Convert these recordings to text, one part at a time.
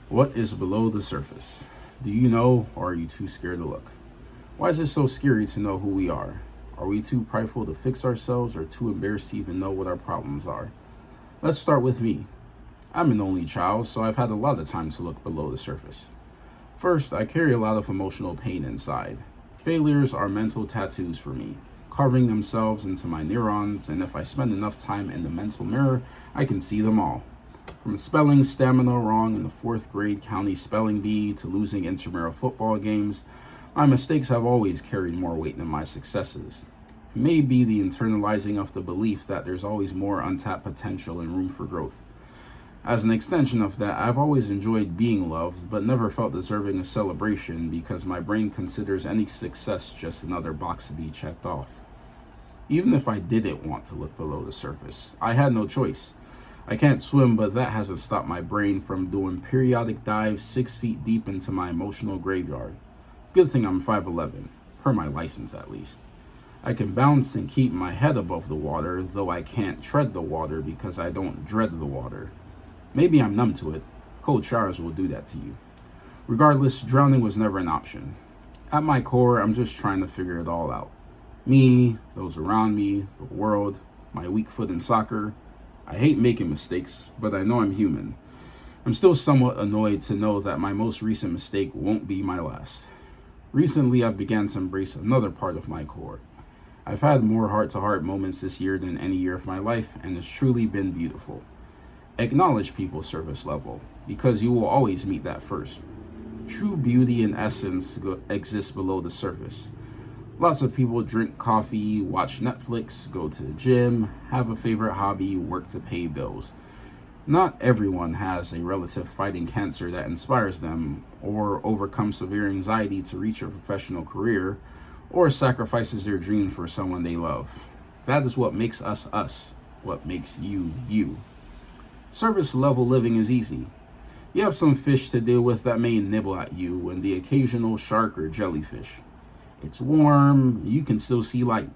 What is below the surface? Do you know, or are you too scared to look? Why is it so scary to know who we are? Are we too prideful to fix ourselves or too embarrassed to even know what our problems are? Let's start with me. I'm an only child, so I've had a lot of time to look below the surface. First, I carry a lot of emotional pain inside. Failures are mental tattoos for me, carving themselves into my neurons, and if I spend enough time in the mental mirror, I can see them all. From spelling stamina wrong in the fourth grade county spelling bee to losing intramural football games, my mistakes have always carried more weight than my successes. It may be the internalizing of the belief that there's always more untapped potential and room for growth. As an extension of that, I've always enjoyed being loved, but never felt deserving of celebration because my brain considers any success just another box to be checked off. Even if I didn't want to look below the surface, I had no choice. I can't swim, but that hasn't stopped my brain from doing periodic dives 6 feet deep into my emotional graveyard. Good thing I'm 5'11", per my license at least. I can bounce and keep my head above the water, though I can't tread the water because I don't dread the water. Maybe I'm numb to it. Cold showers will do that to you. Regardless, drowning was never an option. At my core, I'm just trying to figure it all out. Me, those around me, the world, my weak foot in soccer. I hate making mistakes, but I know I'm human. I'm still somewhat annoyed to know that my most recent mistake won't be my last. Recently, I've begun to embrace another part of my core. I've had more heart-to-heart moments this year than any year of my life, and it's truly been beautiful. Acknowledge people's surface level, because you will always meet that first. True beauty and essence exists below the surface. Lots of people drink coffee, watch Netflix, go to the gym, have a favorite hobby, work to pay bills. Not everyone has a relative fighting cancer that inspires them, or overcomes severe anxiety to reach a professional career, or sacrifices their dream for someone they love. That is what makes us us, what makes you you. Surface level living is easy. You have some fish to deal with that may nibble at you and the occasional shark or jellyfish. It's warm, you can still see light.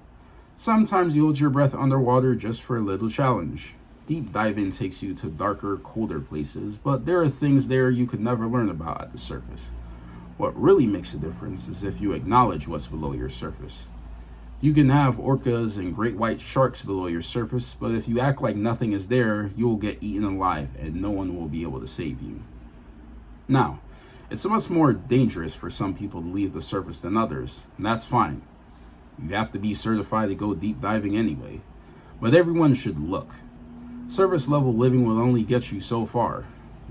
Sometimes you hold your breath underwater just for a little challenge. Deep diving takes you to darker, colder places, but there are things there you could never learn about at the surface. What really makes a difference is if you acknowledge what's below your surface. You can have orcas and great white sharks below your surface, but if you act like nothing is there, you will get eaten alive and no one will be able to save you. Now, it's much more dangerous for some people to leave the surface than others, and that's fine. You have to be certified to go deep diving anyway, but everyone should look. Surface level living will only get you so far.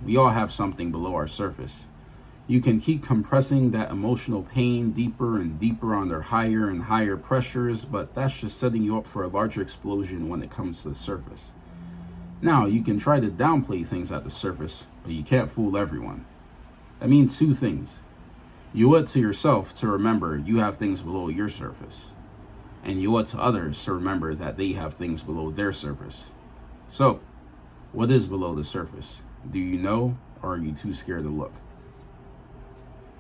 We all have something below our surface. You can keep compressing that emotional pain deeper and deeper under higher and higher pressures, but that's just setting you up for a larger explosion when it comes to the surface. Now, you can try to downplay things at the surface, but you can't fool everyone. That means two things. You owe it to yourself to remember you have things below your surface, and you owe it to others to remember that they have things below their surface. So, what is below the surface? Do you know, or are you too scared to look?